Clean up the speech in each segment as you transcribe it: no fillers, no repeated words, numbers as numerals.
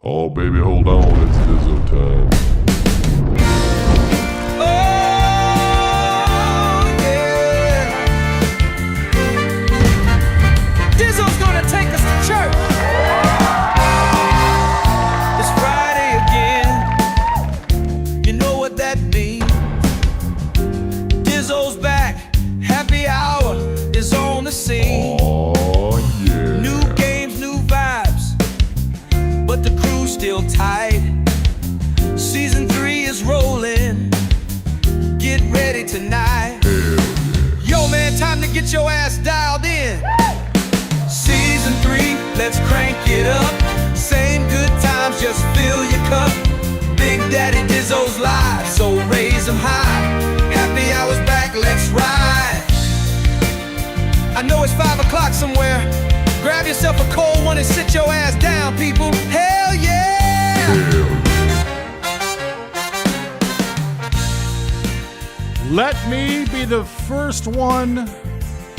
Oh, baby, hold on, it's Dizzo time. Oh, yeah. Dizzo's gonna take us to church. It's Friday again. You know what that means. Dizzo's back. Happy hour is on the scene. Oh, yeah. New games, new vibes, but the crew's still tight. Season 3 is rolling. Get ready tonight. Hell yeah. Yo, man, time to get your ass dialed in. Season 3, let's crank it up. Same good times, just fill your cup. Big Daddy Dizzo's live, so raise them high. Happy hour's back, let's ride. I know it's 5 o'clock somewhere. Grab yourself a cold one and sit your ass down, people. Hell yeah! Hell yeah. Let me be the first one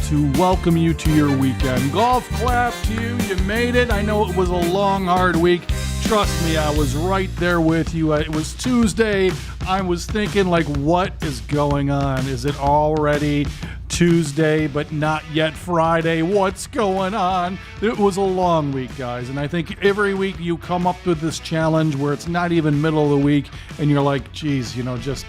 to welcome you to your weekend. Golf clap to you. You made it. I know it was a long, hard week. Trust me, I was right there with you. It was Tuesday. I was thinking, like, what is going on? Is it already Tuesday, but not yet Friday? What's going on? It was a long week, guys. And I think every week you come up with this challenge where it's not even middle of the week and you're like, geez, you know, just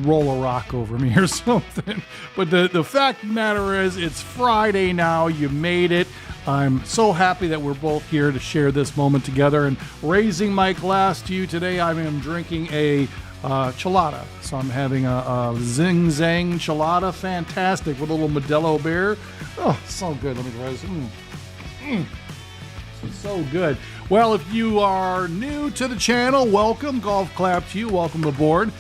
roll a rock over me or something. But the fact of the matter is, it's Friday now. You made it. I'm so happy that we're both here to share this moment together. And raising my glass to you today, I am drinking a chelada. So I'm having a Zing Zang chelada. Fantastic, with a little Modelo beer. Oh, so good. Let me try this. So good. Well, if you are new to the channel, welcome. Golf clap to you. Welcome aboard.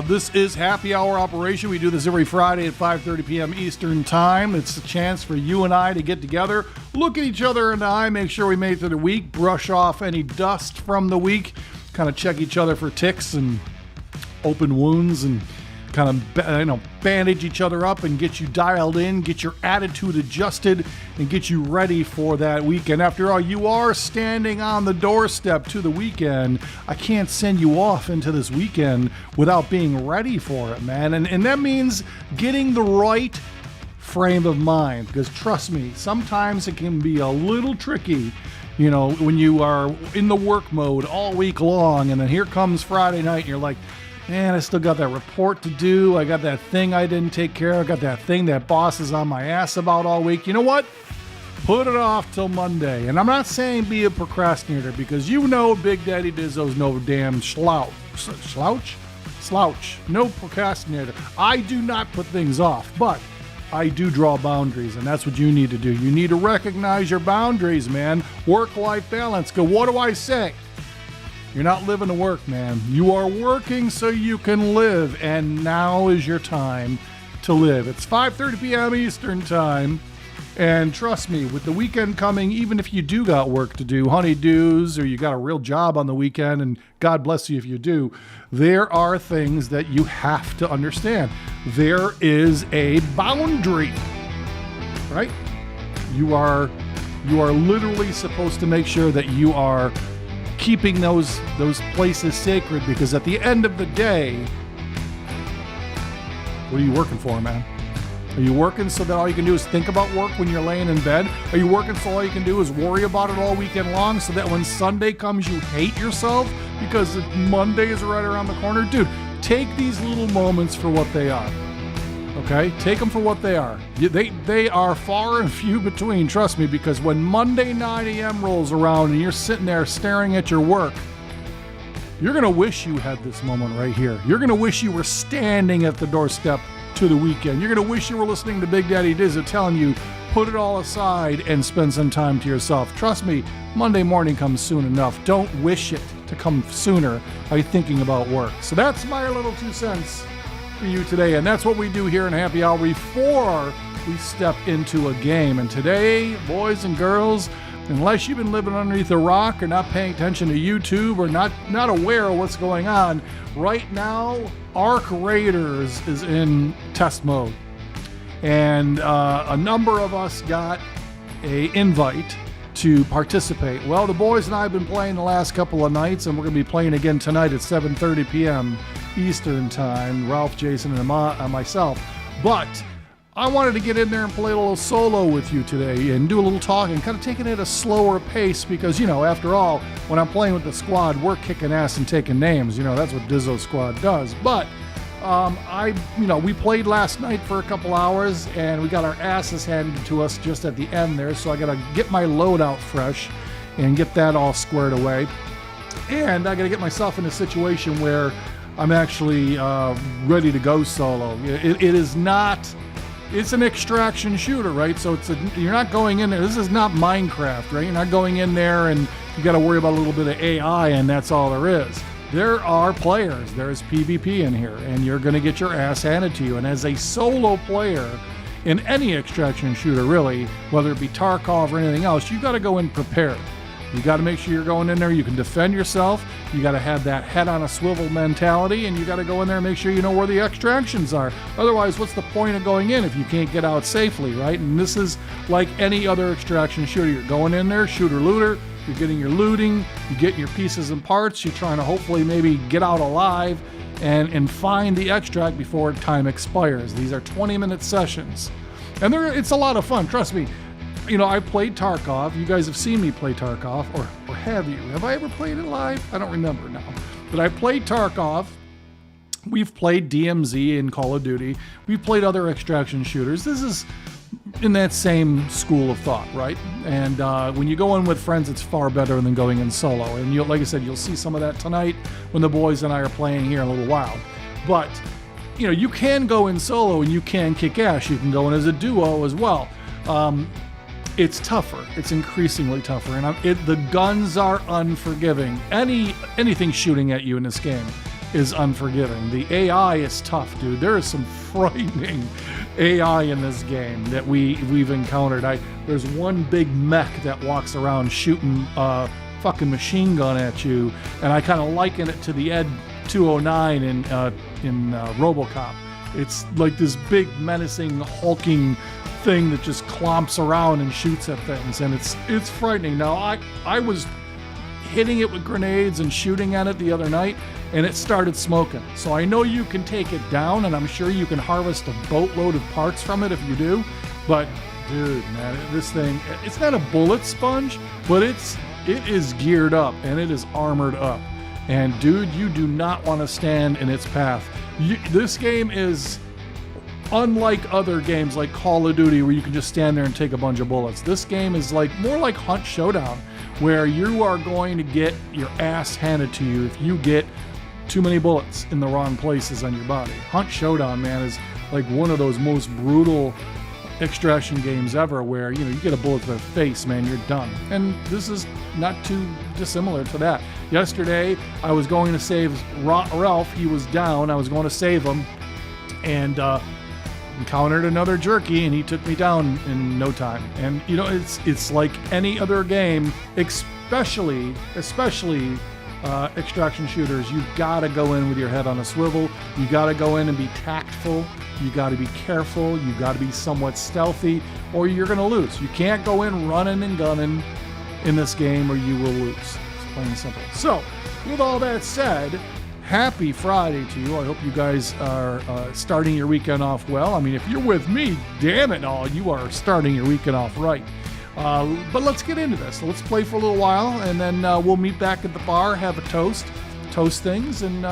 This is Happy Hour Operation. We do this every Friday at 5:30 p.m. Eastern Time. It's a chance for you and I to get together, look at each other in the eye, make sure we made it through the week, brush off any dust from the week, kind of check each other for ticks and open wounds, and kind of bandage each other up and get you dialed in, get your attitude adjusted, and get you ready for that weekend. After all, you are standing on the doorstep to the weekend. I can't send you off into this weekend without being ready for it, man. And that means getting the right frame of mind, because trust me, sometimes it can be a little tricky, you know, when you are in the work mode all week long, and then here comes Friday night and you're like, man, I still got that report to do. I got that thing I didn't take care of. I got that thing that boss is on my ass about all week. You know what? Put it off till Monday. And I'm not saying be a procrastinator, because you know Big Daddy Dizzo's no damn slouch. No procrastinator. I do not put things off, but I do draw boundaries, and that's what you need to do. You need to recognize your boundaries, man. Work-life balance. Go, what do I say? You're not living to work, man. You are working so you can live, and now is your time to live. It's 5:30 p.m. Eastern Time, and trust me, with the weekend coming, even if you do got work to do, honeydews, or you got a real job on the weekend, and God bless you if you do, there are things that you have to understand. There is a boundary, right? You are literally supposed to make sure that you are keeping those places sacred, because at the end of the day, what are you working for, man? Are you working so that all you can do is think about work when you're laying in bed? Are you working so all you can do is worry about it all weekend long, so that when Sunday comes you hate yourself because Monday is right around the corner? Dude, take these little moments for what they are. Okay? Take them for what they are. They are far and few between, trust me, because when Monday 9 a.m. rolls around and you're sitting there staring at your work, you're going to wish you had this moment right here. You're going to wish you were standing at the doorstep to the weekend. You're going to wish you were listening to Big Daddy Dizzo telling you, put it all aside and spend some time to yourself. Trust me, Monday morning comes soon enough. Don't wish it to come sooner by thinking about work. So that's my little 2 cents for you today, and that's what we do here in Happy Hour before we step into a game. And today, boys and girls, unless you've been living underneath a rock or not paying attention to YouTube or not aware of what's going on, right now, ArcRaiders is in test mode. And a number of us got a invite to participate? Well, the boys and I have been playing the last couple of nights, and we're going to be playing again tonight at 7:30 p.m. Eastern Time, Ralph, Jason, and myself. But I wanted to get in there and play a little solo with you today and do a little talking, kind of taking it at a slower pace because, you know, after all, when I'm playing with the squad, we're kicking ass and taking names. You know, that's what Dizzo Squad does. But we played last night for a couple hours and we got our asses handed to us just at the end there. So I got to get my loadout fresh and get that all squared away. And I got to get myself in a situation where I'm actually ready to go solo. It is not... It's an extraction shooter, right? So you're not going in there. This is not Minecraft, right? You're not going in there and you got to worry about a little bit of AI and that's all there is. There are players. There's PvP in here and you're going to get your ass handed to you. And as a solo player in any extraction shooter, really, whether it be Tarkov or anything else, you got to go in prepared. You got to make sure you're going in there, you can defend yourself, you got to have that head on a swivel mentality, and you got to go in there and make sure you know where the extractions are. Otherwise, what's the point of going in if you can't get out safely, right? And this is like any other extraction shooter. You're going in there, shooter-looter, you're getting your looting, you get your pieces and parts, you're trying to hopefully maybe get out alive and find the extract before time expires. These are 20-minute sessions. And it's a lot of fun, trust me. You know, I've played Tarkov. You guys have seen me play Tarkov, or have you? Have I ever played it live? I don't remember now. But I played Tarkov. We've played DMZ in Call of Duty. We've played other extraction shooters. This is in that same school of thought, right? And when you go in with friends, it's far better than going in solo. And like I said, you'll see some of that tonight when the boys and I are playing here in a little while. But, you know, you can go in solo and you can kick ass. You can go in as a duo as well. It's tougher. It's increasingly tougher, and the guns are unforgiving. Anything shooting at you in this game is unforgiving. The AI is tough, dude. There is some frightening AI in this game that we've encountered. There's one big mech that walks around shooting a fucking machine gun at you, and I kind of liken it to the Ed 209 in RoboCop. It's like this big menacing hulking thing that just clomps around and shoots at things, and it's frightening. Now I was hitting it with grenades and shooting at it the other night, and it started smoking. So I know you can take it down, and I'm sure you can harvest a boatload of parts from it if you do. But dude, man, this thing, it's not a bullet sponge, but it is geared up and it is armored up. And dude, you do not want to stand in its path. This game is unlike other games like Call of Duty where you can just stand there and take a bunch of bullets. This game is more like Hunt Showdown, where you are going to get your ass handed to you if you get too many bullets in the wrong places on your body. Hunt Showdown, man, is like one of those most brutal extraction games ever where, you know, you get a bullet to the face, man, you're done. And this is not too dissimilar to that. Yesterday, I was going to save Ralph. He was down. I was going to save him, and encountered another jerky, and he took me down in no time. And you know, it's like any other game, especially extraction shooters. You've got to go in with your head on a swivel. You got to go in and be tactful. You got to be careful. You got to be somewhat stealthy, or you're going to lose. You can't go in running and gunning in this game, or you will lose. It's plain and simple. So, with all that said, happy Friday to you. I hope you guys are starting your weekend off well. I mean, if you're with me, damn it all, you are starting your weekend off right. But let's get into this. Let's play for a little while, and then we'll meet back at the bar, have a toast things, and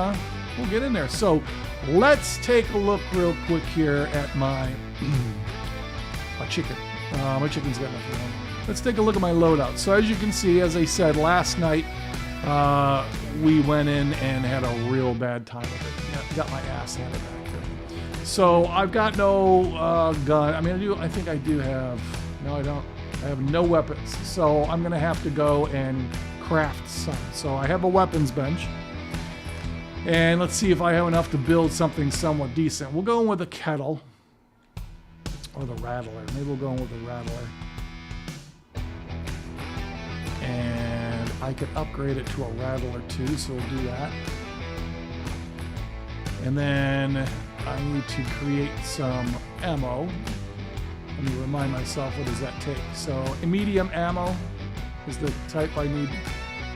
we'll get in there. So let's take a look real quick here at my chicken. My chicken's got enough room. Let's take a look at my loadout. So as you can see, as I said, last night, we went in and had a real bad time with it. Got my ass handed back there. So I've got no gun. I mean, I think I do have. No, I don't. I have no weapons. So I'm going to have to go and craft some. So I have a weapons bench. And let's see if I have enough to build something somewhat decent. We'll go in with a kettle. Or the rattler. Maybe we'll go in with the rattler. And I could upgrade it to a rattler too, so we'll do that. And then I need to create some ammo. Let me remind myself, what does that take? So medium ammo, is the type I need.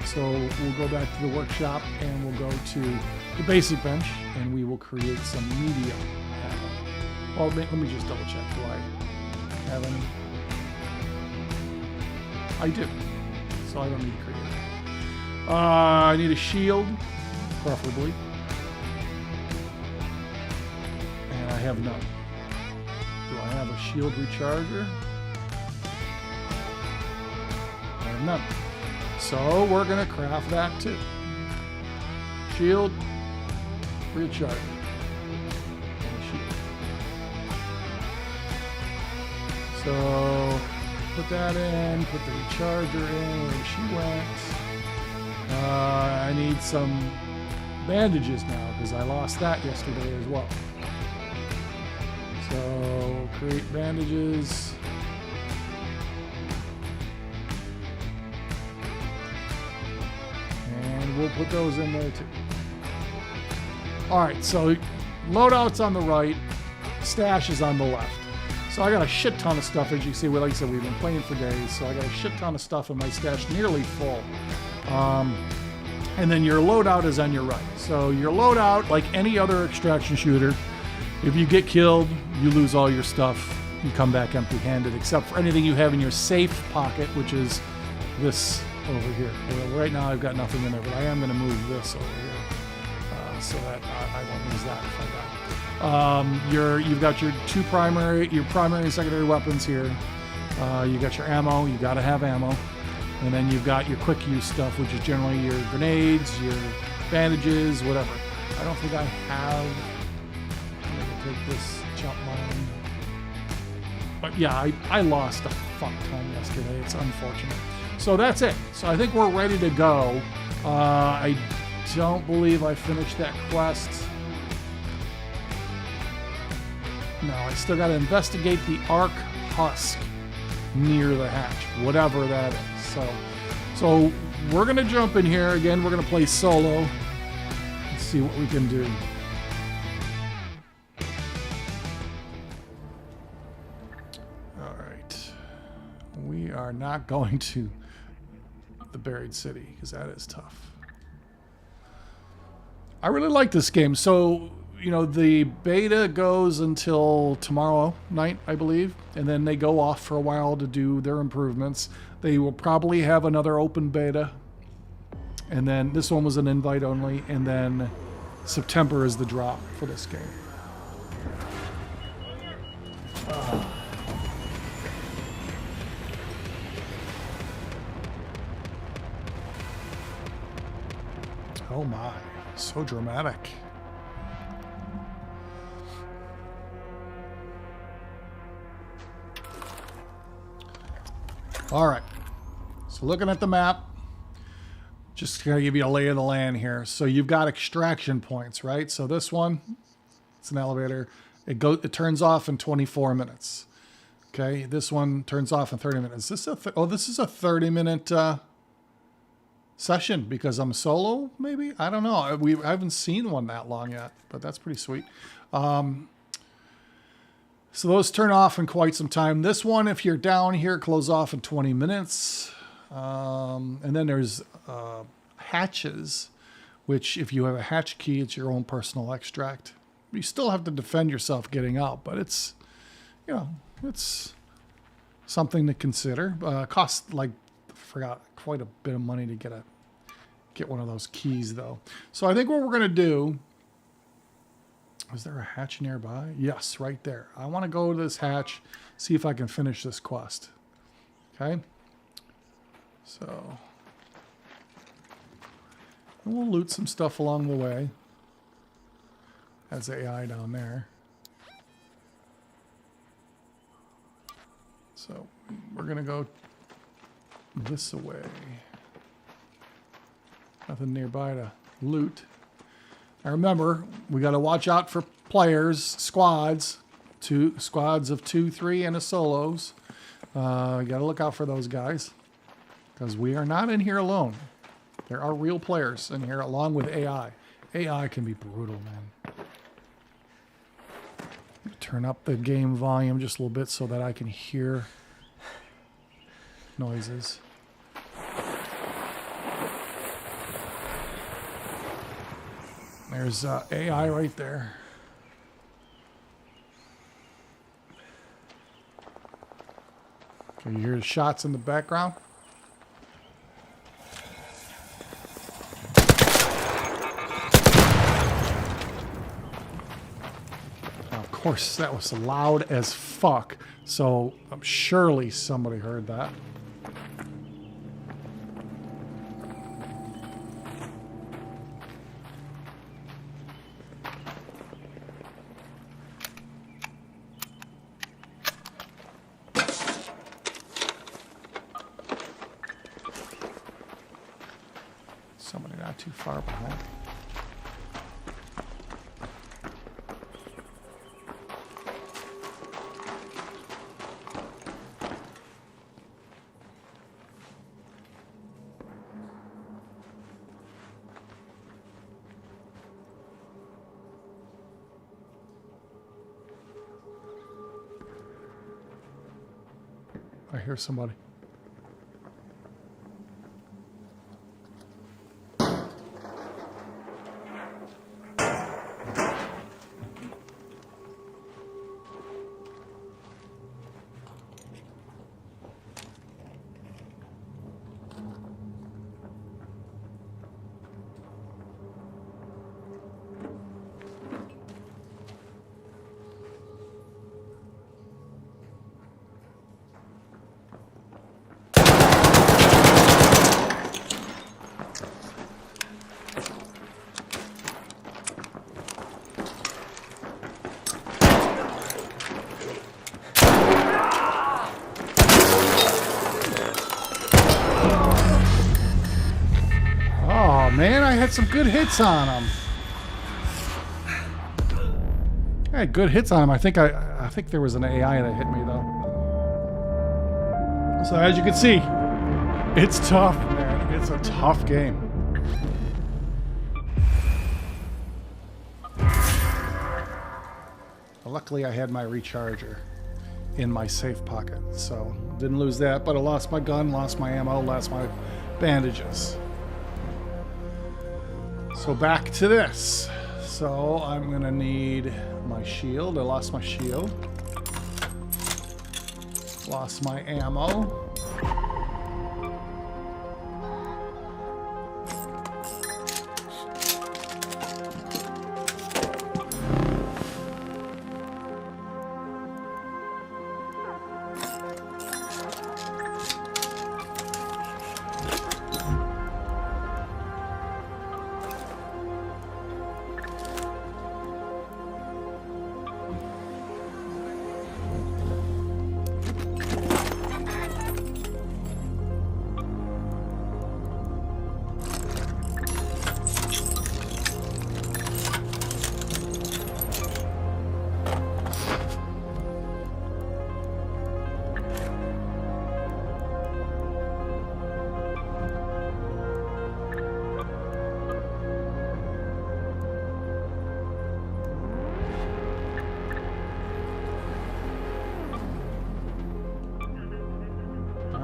So we'll go back to the workshop and we'll go to the basic bench and we will create some medium ammo. Well, let me just double check. Do I have any? I do. So I don't need to create it. I need a shield, preferably. And I have none. Do I have a shield recharger? I have none. So we're going to craft that too. Shield, recharger, and a shield. So put that in, put the recharger in where she went. I need some bandages now because I lost that yesterday as well. So create bandages. And we'll put those in there too. Alright, so loadout's on the right, stash is on the left. So I got a shit ton of stuff, as you see. Like I said, we've been playing for days, so I got a shit ton of stuff in my stash, nearly full. And then your loadout is on your right. So your loadout, like any other extraction shooter, if you get killed, you lose all your stuff. You come back empty-handed, except for anything you have in your safe pocket, which is this over here. Well, right now I've got nothing in there, but I am going to move this over here so that I won't lose that if I die. You've got your primary and secondary weapons here. You got your ammo. You got to have ammo. And then you've got your quick use stuff, which is generally your grenades, your bandages, whatever. I don't think I have. I'm gonna take this jump mine. But yeah, I lost a fuck ton yesterday. It's unfortunate. So that's it. So I think we're ready to go. I don't believe I finished that quest. No, I still got to investigate the Arc Husk near the hatch, whatever that is. So we're going to jump in here. Again, we're going to play solo. Let's see what we can do. All right. We are not going to the Buried City because that is tough. I really like this game. So, you know, the beta goes until tomorrow night, I believe, and then they go off for a while to do their improvements. They will probably have another open beta, and then this one was an invite only, and then September is the drop for this game. Oh my, so dramatic. All right, so looking at the map, just to give you a lay of the land here. So you've got extraction points, right? So this one, it's an elevator. It turns off in 24 minutes. Okay, this one turns off in 30 minutes. This is this is a 30-minute session because I'm solo, maybe? I don't know. I haven't seen one that long yet, but that's pretty sweet. So those turn off in quite some time. This one, if you're down here, close off in 20 minutes. And then there's hatches, which if you have a hatch key, it's your own personal extract. You still have to defend yourself getting out, but it's, you know, it's something to consider. Costs, like, I forgot, quite a bit of money to get one of those keys, though. So I think what we're going to do... Is there a hatch nearby? Yes, right there. I want to go to this hatch, see if I can finish this quest. Okay? So, we'll loot some stuff along the way. That's AI down there. So, we're going to go this way. Nothing nearby to loot. Now remember, we got to watch out for players, squads of 2, 3, and a solos. You got to look out for those guys because we are not in here alone. There are real players in here along with AI. AI can be brutal, man. Turn up the game volume just a little bit so that I can hear noises. There's AI right there. Can you hear the shots in the background? Of course, that was loud as fuck. So surely somebody heard that. Somebody not too far behind. I hear somebody. Man, I had some good hits on him. I had good hits on him. I think there was an AI that hit me though. So as you can see, it's tough, man. It's a tough game. Luckily, I had my recharger in my safe pocket, so didn't lose that. But I lost my gun, lost my ammo, lost my bandages. So back to this. So I'm gonna need my shield. I lost my shield. Lost my ammo.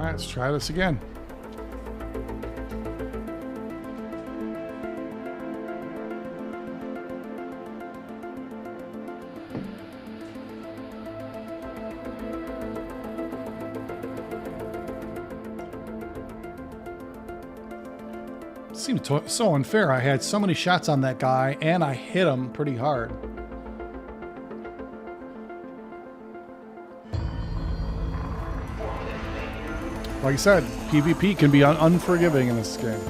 Alright, let's try this again. Seemed so unfair. I had so many shots on that guy and I hit him pretty hard. Like I said, PvP can be unforgiving in this game.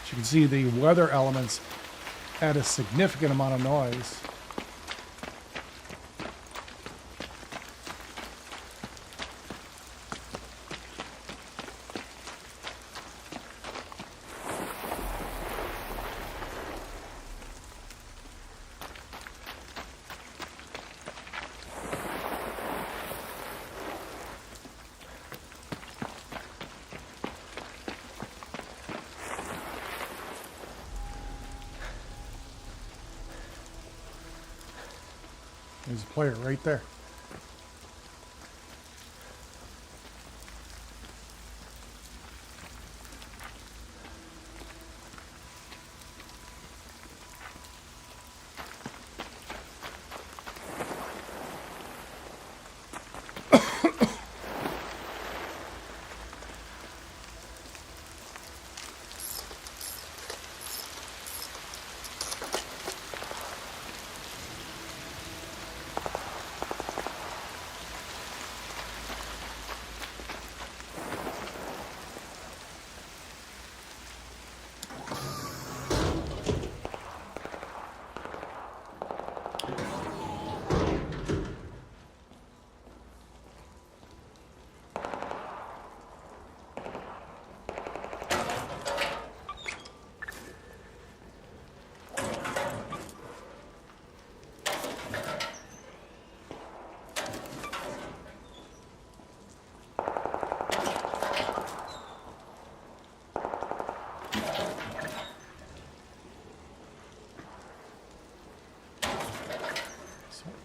As you can see, the weather elements add a significant amount of noise. There's a player right there.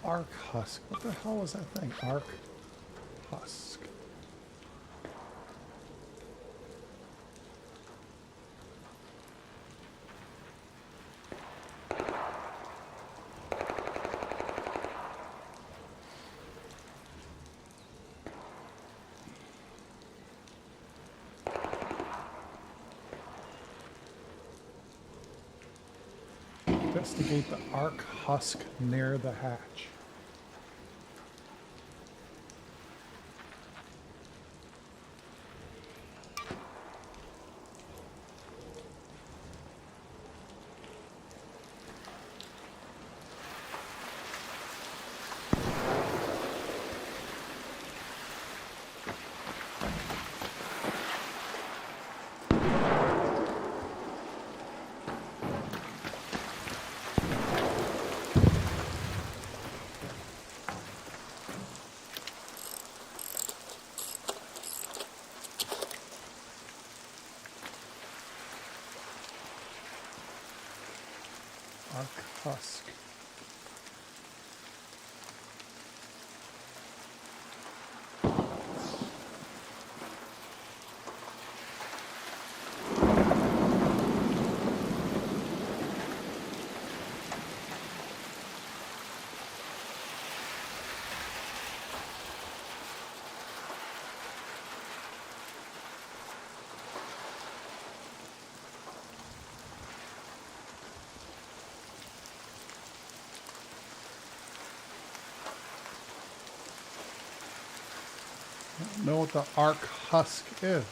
Arc Husk. What the hell is that thing? Arc Husk. Investigate the Arc Husk near the hatch. Arc Husk. I don't know what the Arc Husk is.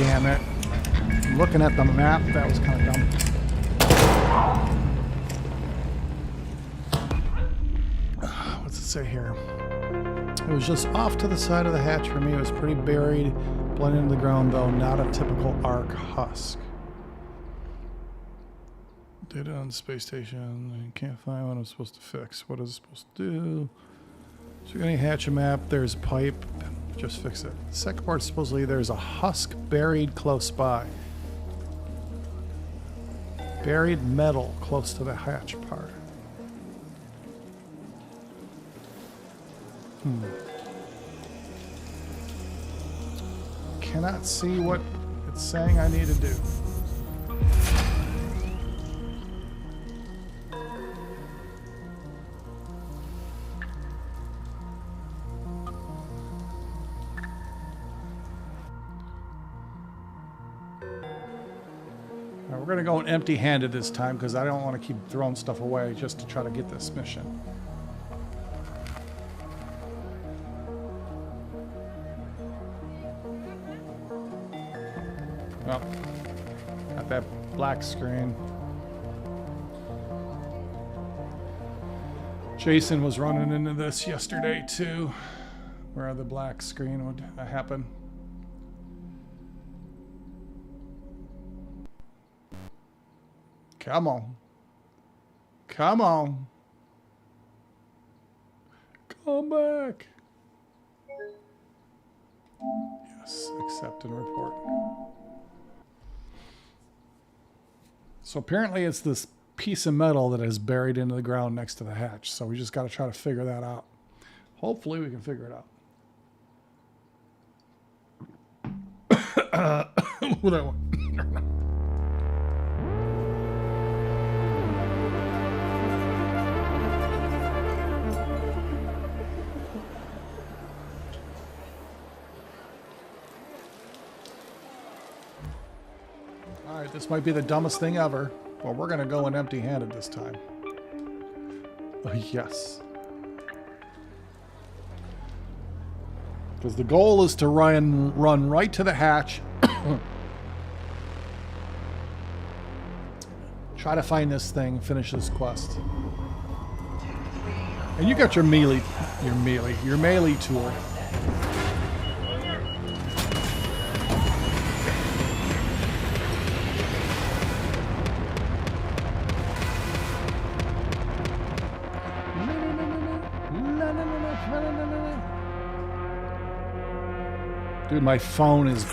damn it. Looking at the map, that was kind of dumb. What's it say here? It was just off to the side of the hatch for me. It was pretty buried, blended into the ground, though not a typical Arc husk. Data on the space station. I can't find what I'm supposed to fix. What is it supposed to do? So you're going to hatch a map. There's a pipe. Just fix it. The second part, supposedly there's a husk buried close by. Buried metal close to the hatch part. Cannot see what it's saying I need to do. We're going to go empty-handed this time because I don't want to keep throwing stuff away just to try to get this mission. Well, got that black screen. Jason was running into this yesterday too, where the black screen would happen. Come on. Come on. Come back. Yes, accept and report. So apparently it's this piece of metal that is buried into the ground next to the hatch. So we just got to try to figure that out. Hopefully we can figure it out. Whatever. Alright, this might be the dumbest thing ever, but we're going to go in empty-handed this time. Oh, yes. Because the goal is to run right to the hatch. Try to find this thing, finish this quest. And you got your melee tool. Dude, my phone is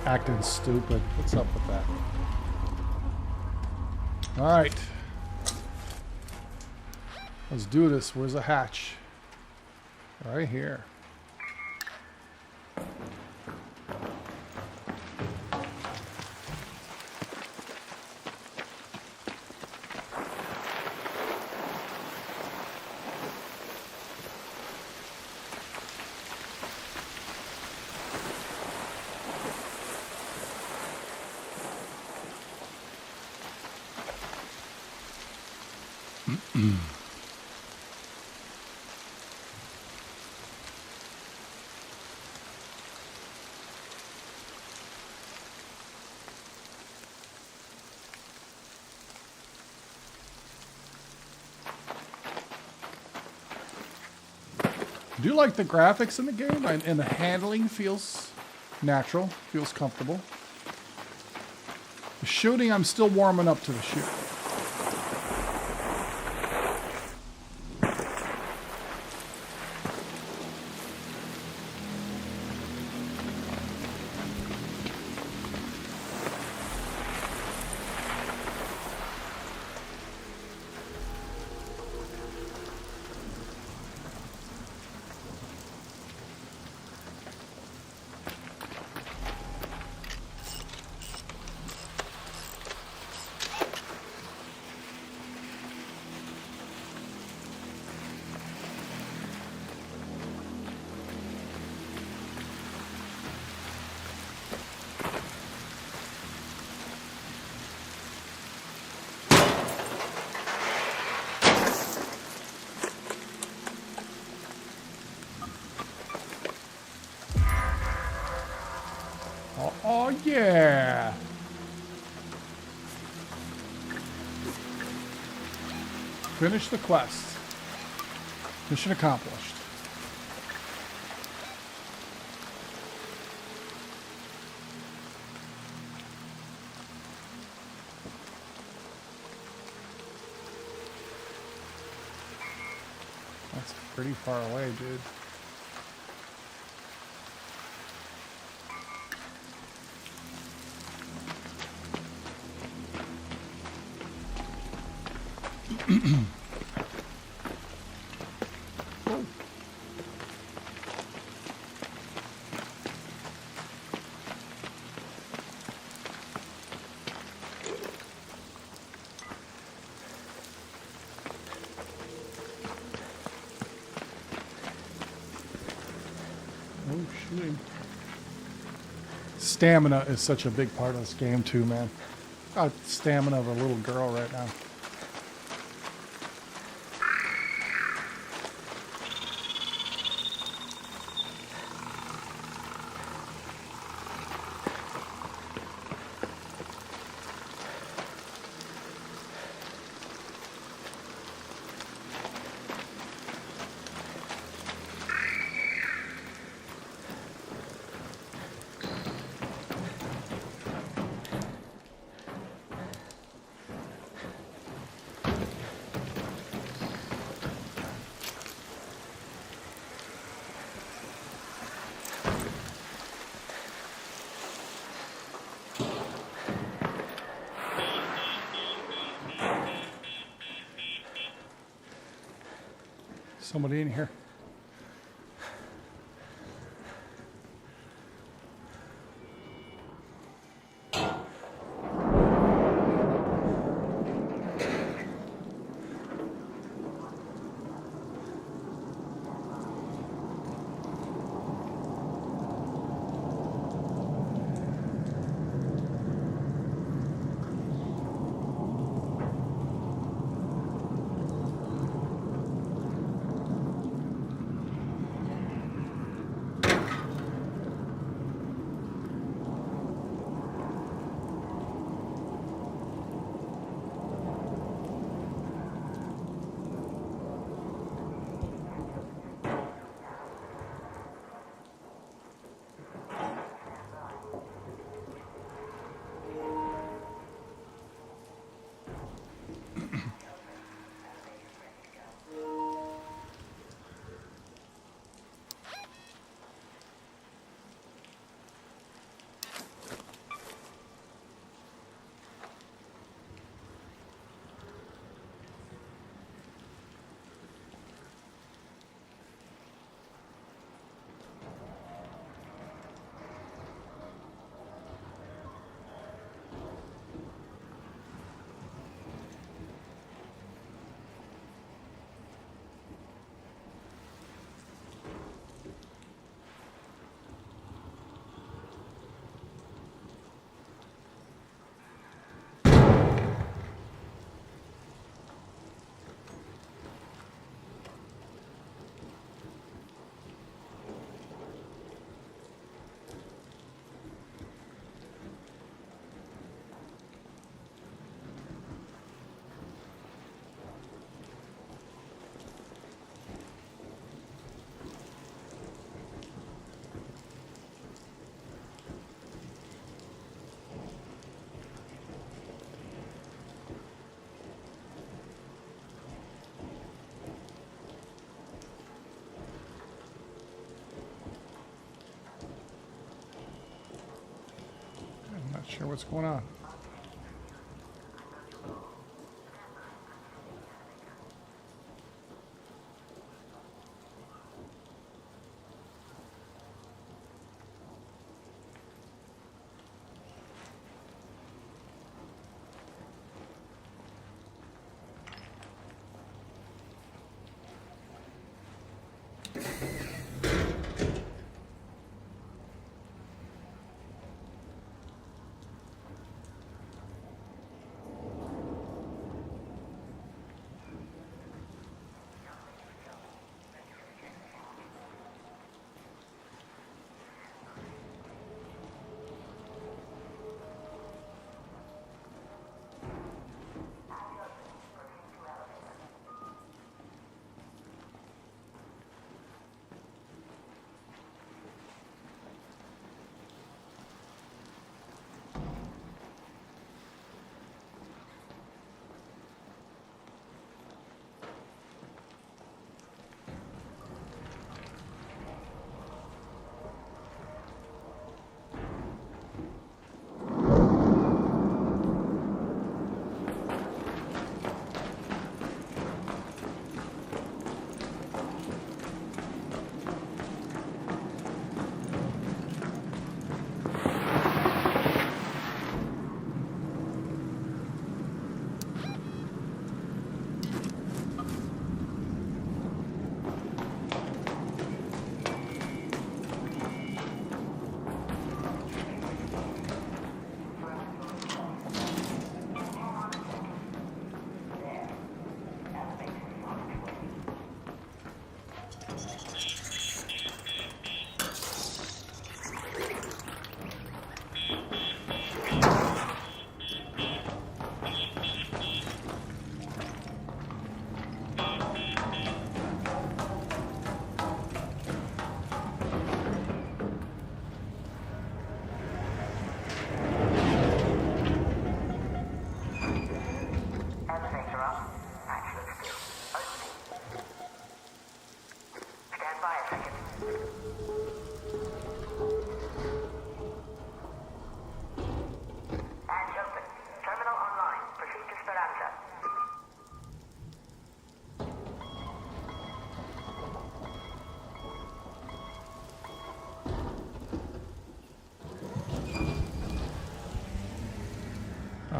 acting stupid. What's up with that? Alright. Let's do this. Where's the hatch? Right here. I do like the graphics in the game, and the handling feels natural, feels comfortable. The shooting, I'm still warming up to the shoot. Oh, yeah. Finish the quest. Mission accomplished. That's pretty far away, dude. Oh, shooting. Stamina is such a big part of this game too, man. Got stamina of a little girl right now. Somebody in here. Not sure what's going on.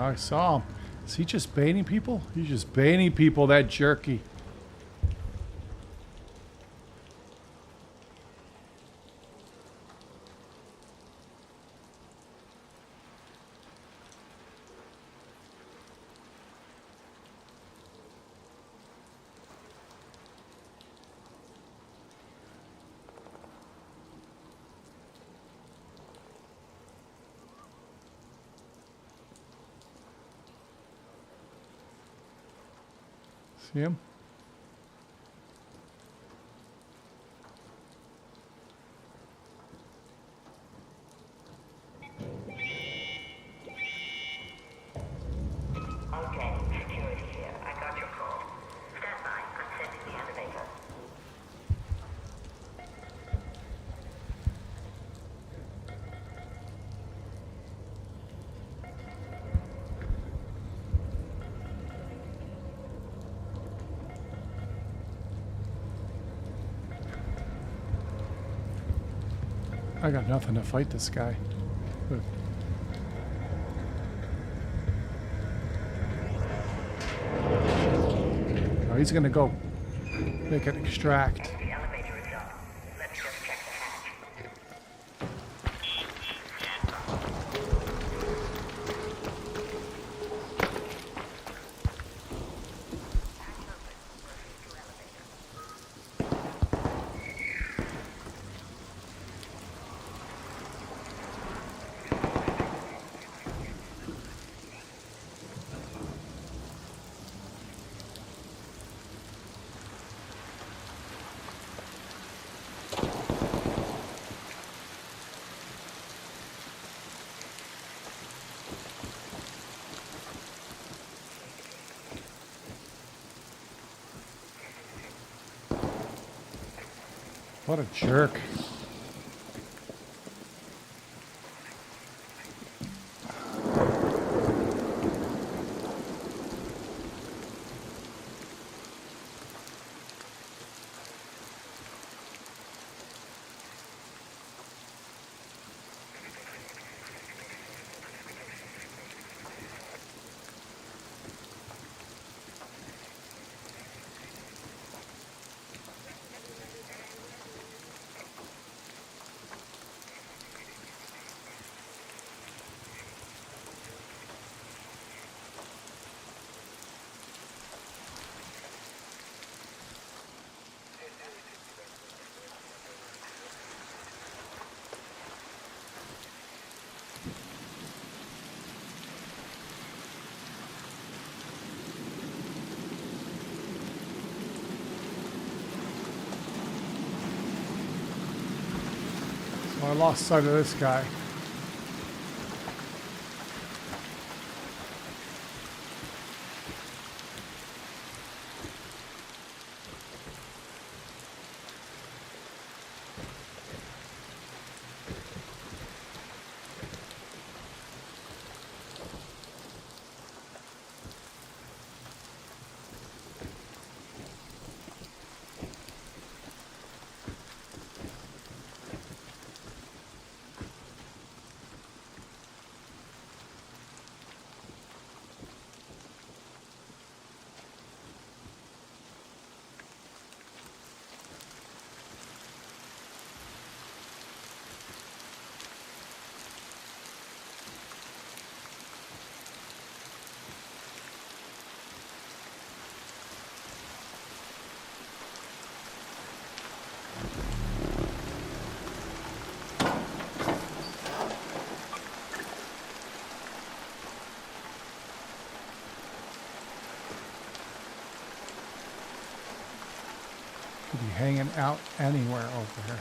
I saw him. Is he just baiting people? He's just baiting people, that jerky. See him? Okay, security here. I got your call. Stand by. I'm sending the elevator. I got nothing to fight this guy. Good. Oh, he's gonna go make an extract. The elevator is up. Let's just check the hatch. What a jerk. So I lost sight of this guy. Could be hanging out anywhere over here.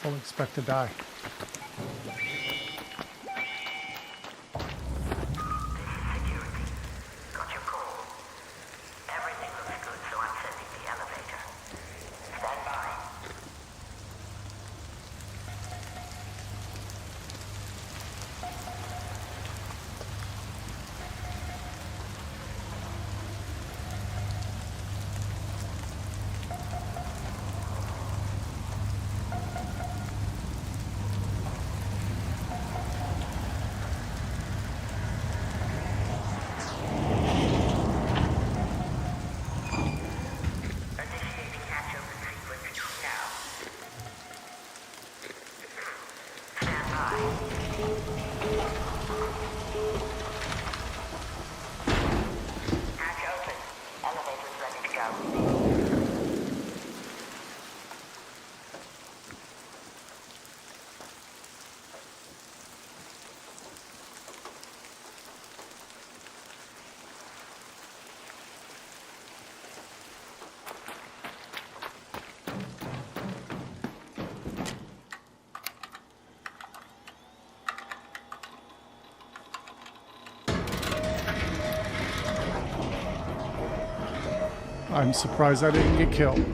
Don't expect to die. I'm surprised I didn't get killed.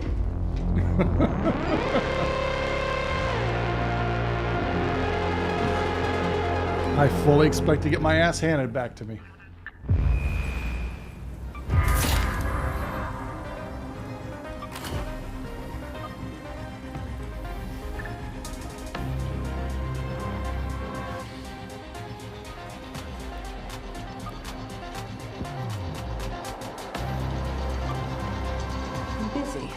I fully expect to get my ass handed back to me. Busy.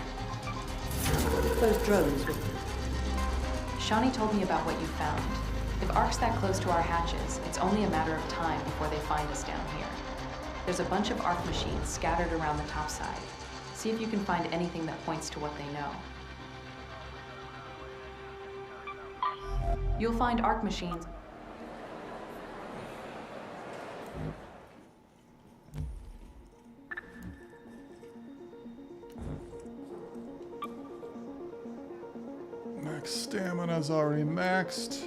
Those drones were... Shawnee told me about what you found. If Ark's that close to our hatches, it's only a matter of time before they find us down here. There's a bunch of Arc machines scattered around the topside. See if you can find anything that points to what they know. You'll find Arc machines. Max stamina's already maxed.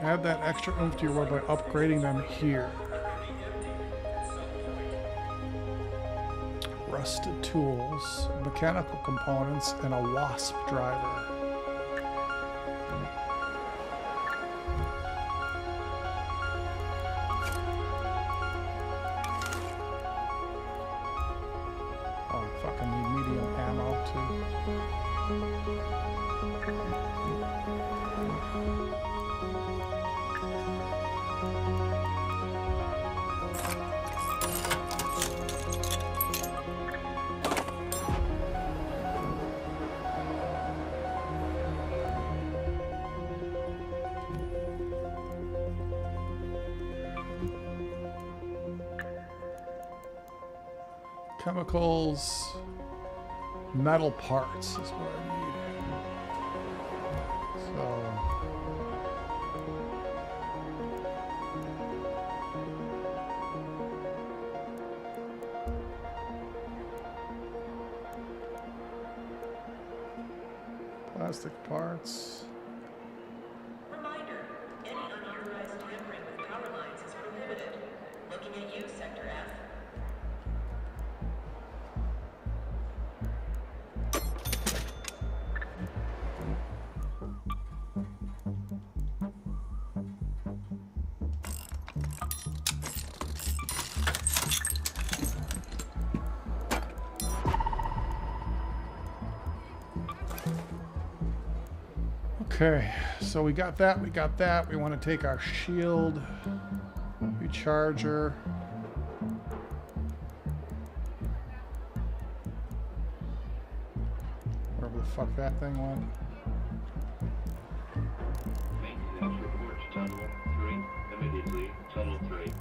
Add that extra oomph to your world by upgrading them here. Rusted tools, mechanical components, and a wasp driver. Oh, I fucking need medium ammo too. Chemicals, metal parts is what I need. So, plastic parts. Reminder, any unauthorized tampering with power lines is prohibited. Looking at you, Sector F. Okay, so we got that, we got that. We want to take our shield recharger. Wherever the fuck that thing went. Maintenance report to Tunnel 3. Immediately, Tunnel 3.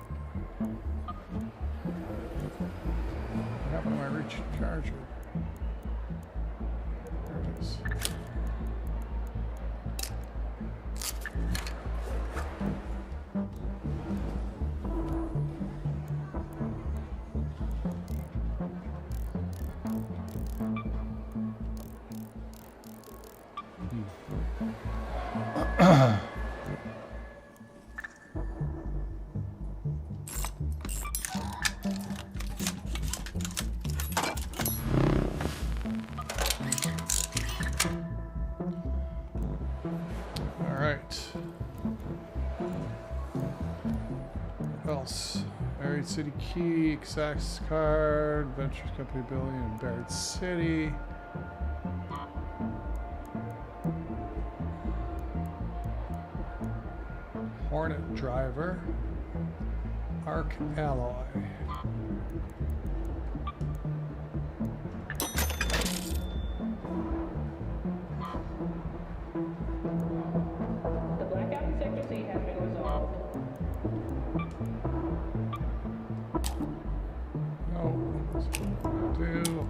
What happened to my recharger? There it is. All right. What else? City Key, Exact Card, Ventures Company Building in Barrett City. Hornet Driver. Arc Alloy. The blackout in Sector C has been resolved. No, that's what I'm gonna do.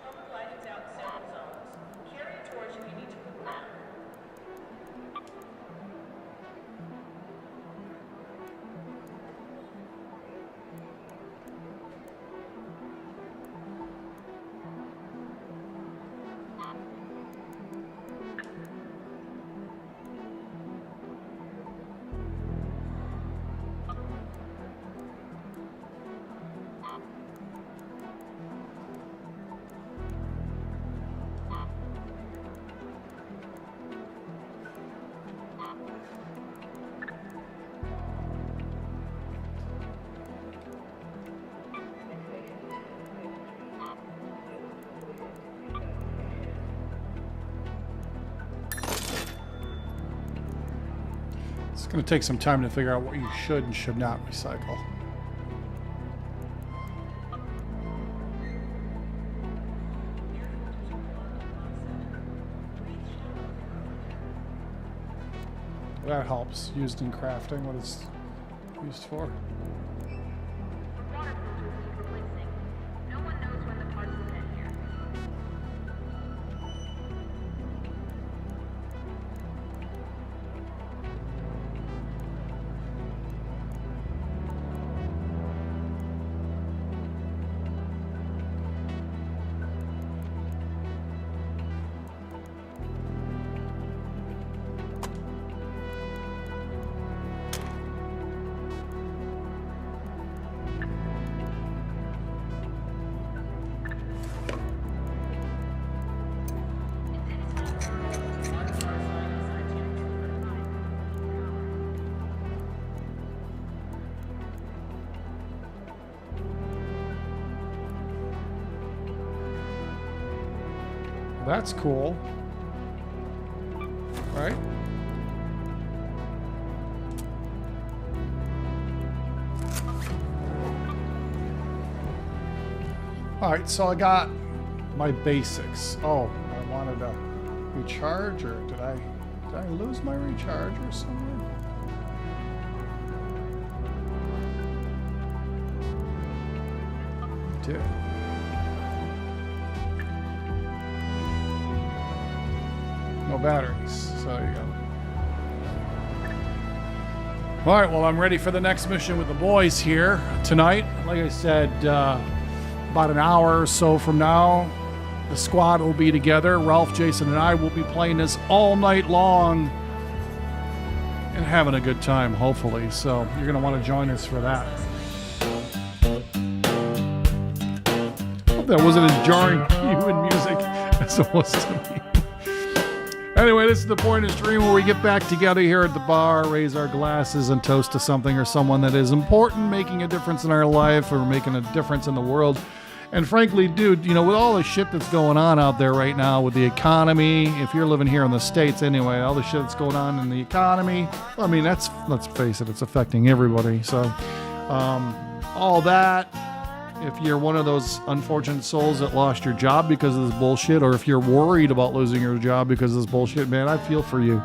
Public lighting's out in several zones. Carry a torch if you need to put one out. It's going to take some time to figure out what you should and should not recycle. That helps. Used in crafting, what it's used for. Water filters need replacing. No one knows when the parts will get here. That's cool. Right? Alright, so I got my basics. Oh, I wanted to recharge, or did I lose my recharge or something? I did. No batteries, so there you go. All right, well, I'm ready for the next mission with the boys here tonight. Like I said, about an hour or so from now, the squad will be together. Ralph, Jason, and I will be playing this all night long and having a good time, hopefully. So you're going to want to join us for that. Hope that wasn't as jarring to you in music as it was to me. Anyway, this is the point of the stream where we get back together here at the bar, raise our glasses, and toast to something or someone that is important, making a difference in our life or making a difference in the world. And frankly, dude, you know, with all the shit that's going on out there right now with the economy, if you're living here in the States anyway, all the shit that's going on in the economy, I mean, let's face it, it's affecting everybody. So, all that. If you're one of those unfortunate souls that lost your job because of this bullshit, or if you're worried about losing your job because of this bullshit, man, I feel for you.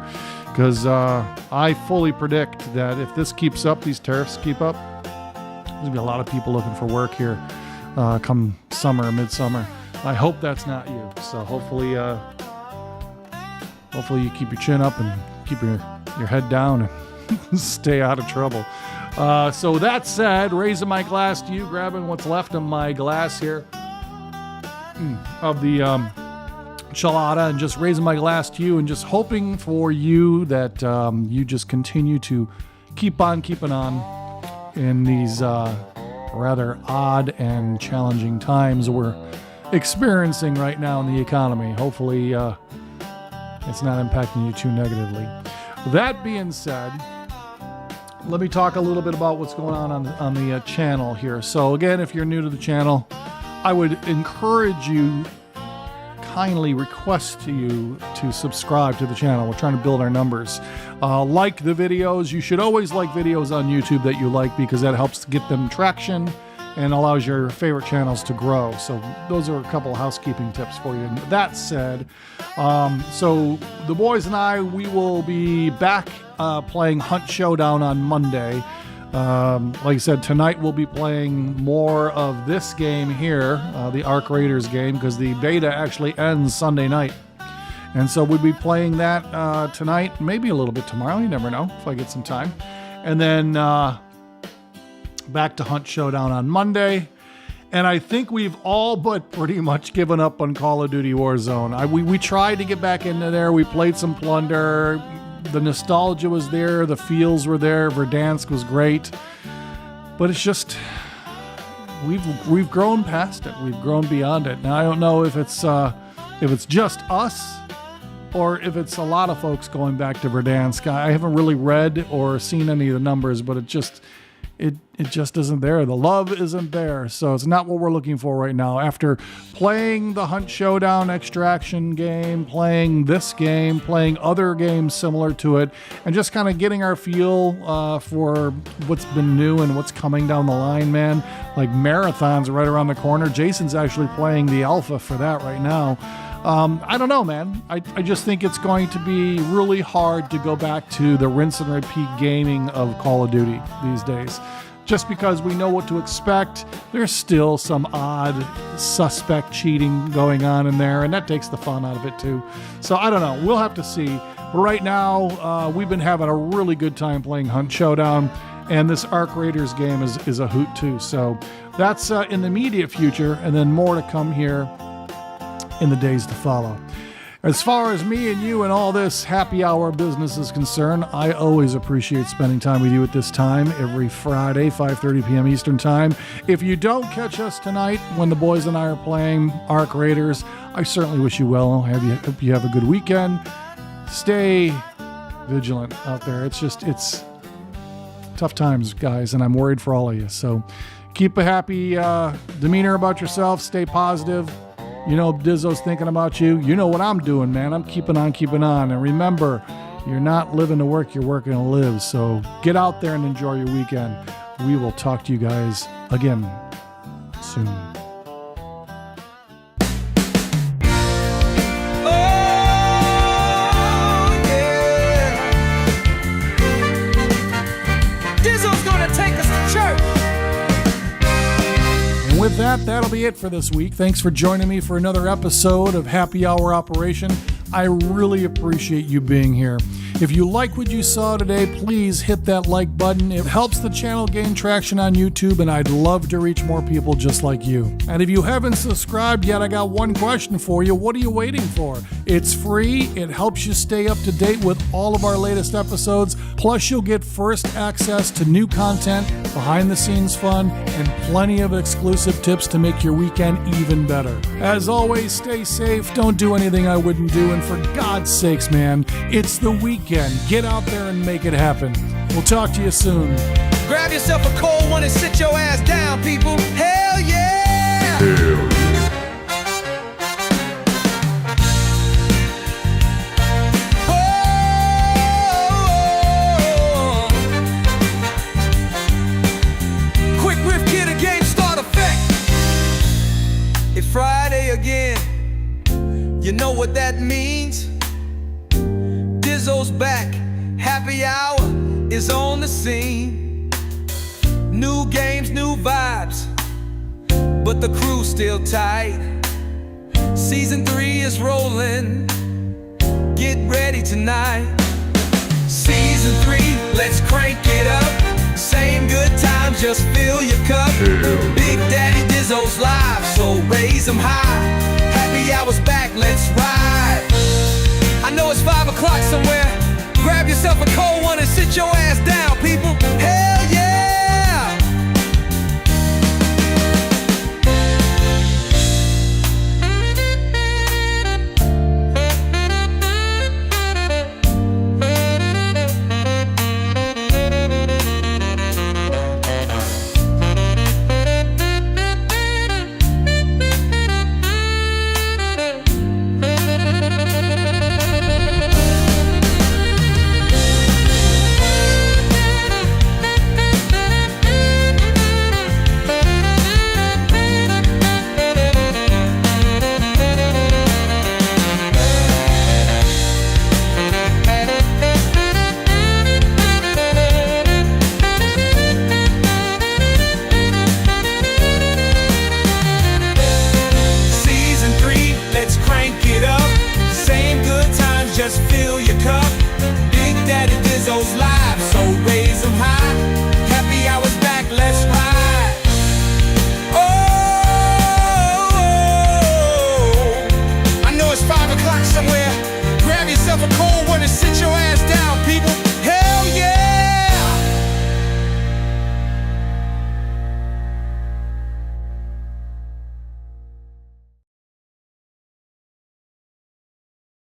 Because I fully predict that if this keeps up, these tariffs keep up, there's going to be a lot of people looking for work here come summer, midsummer. I hope that's not you. So hopefully you keep your chin up and keep your head down and stay out of trouble. So that said, raising my glass to you, grabbing what's left of my glass here. of the chelada and just raising my glass to you and just hoping for you that you just continue to keep on keeping on in these rather odd and challenging times we're experiencing right now in the economy. Hopefully it's not impacting you too negatively. That being said, let me talk a little bit about what's going on the channel here. So again, if you're new to the channel, I would encourage you, kindly request to you to subscribe to the channel. We're trying to build our numbers. Like the videos. You should always like videos on YouTube that you like because that helps get them traction and allows your favorite channels to grow. So those are a couple housekeeping tips for you. That said, so the boys and I, we will be back playing Hunt Showdown on Monday. Like I said, tonight we'll be playing more of this game here, the ArcRaiders game, because the beta actually ends Sunday night. And so we'll be playing that tonight, maybe a little bit tomorrow, you never know, if I get some time. And then back to Hunt Showdown on Monday. And I think we've all but pretty much given up on Call of Duty Warzone. We tried to get back into there. We played some Plunder. The nostalgia was there. The feels were there. Verdansk was great. But it's just, we've grown past it. We've grown beyond it. Now, I don't know if it's just us or if it's a lot of folks going back to Verdansk. I haven't really read or seen any of the numbers, but it just isn't there. The love isn't there. So it's not what we're looking for right now. After playing the Hunt Showdown Extraction game, playing this game, playing other games similar to it, and just kind of getting our feel for what's been new and what's coming down the line, man. Like Marathon's right around the corner. Jason's actually playing the alpha for that right now. I don't know, man. I just think it's going to be really hard to go back to the rinse and repeat gaming of Call of Duty these days. Just because we know what to expect, there's still some odd suspect cheating going on in there, and that takes the fun out of it too. So I don't know. We'll have to see. But right now, we've been having a really good time playing Hunt Showdown, and this ArcRaiders game is a hoot too. So that's in the immediate future, and then more to come here in the days to follow. As far as me and you and all this happy hour business is concerned, I always appreciate spending time with you at this time every Friday, 5:30 p.m. Eastern Time. If you don't catch us tonight when the boys and I are playing ArcRaiders, I certainly wish you well. Hope you have a good weekend. Stay vigilant out there. It's tough times, guys, and I'm worried for all of you. So keep a happy demeanor about yourself. Stay positive. You know Dizzo's thinking about you. You know what I'm doing, man. I'm keeping on. And remember, you're not living to work, you're working to live. So get out there and enjoy your weekend. We will talk to you guys again soon. With that, that'll be it for this week. Thanks for joining me for another episode of Happy Hour Operation. I really appreciate you being here. If you like what you saw today, please hit that like button. It helps the channel gain traction on YouTube, and I'd love to reach more people just like you. And if you haven't subscribed yet, I got one question for you. What are you waiting for? It's free. It helps you stay up to date with all of our latest episodes. Plus, you'll get first access to new content, behind-the-scenes fun, and plenty of exclusive tips to make your weekend even better. As always, stay safe. Don't do anything I wouldn't do. And for God's sakes, man, it's the weekend. Get out there and make it happen. We'll talk to you soon. Grab yourself a cold one and sit your ass down, people. Hell yeah! Hell yeah. Quick riff, kid, a game start effect. It's Friday again. You know what that means? Dizzo's back, happy hour is on the scene. New games, new vibes, but the crew's still tight. Season 3 is rolling, get ready tonight. Season 3, let's crank it up. Same good times, just fill your cup. Big Daddy Dizzo Dizzo's live, so raise them high. Happy hour's back, let's ride. I know it's 5 o'clock somewhere. Grab yourself a cold one and sit your ass down.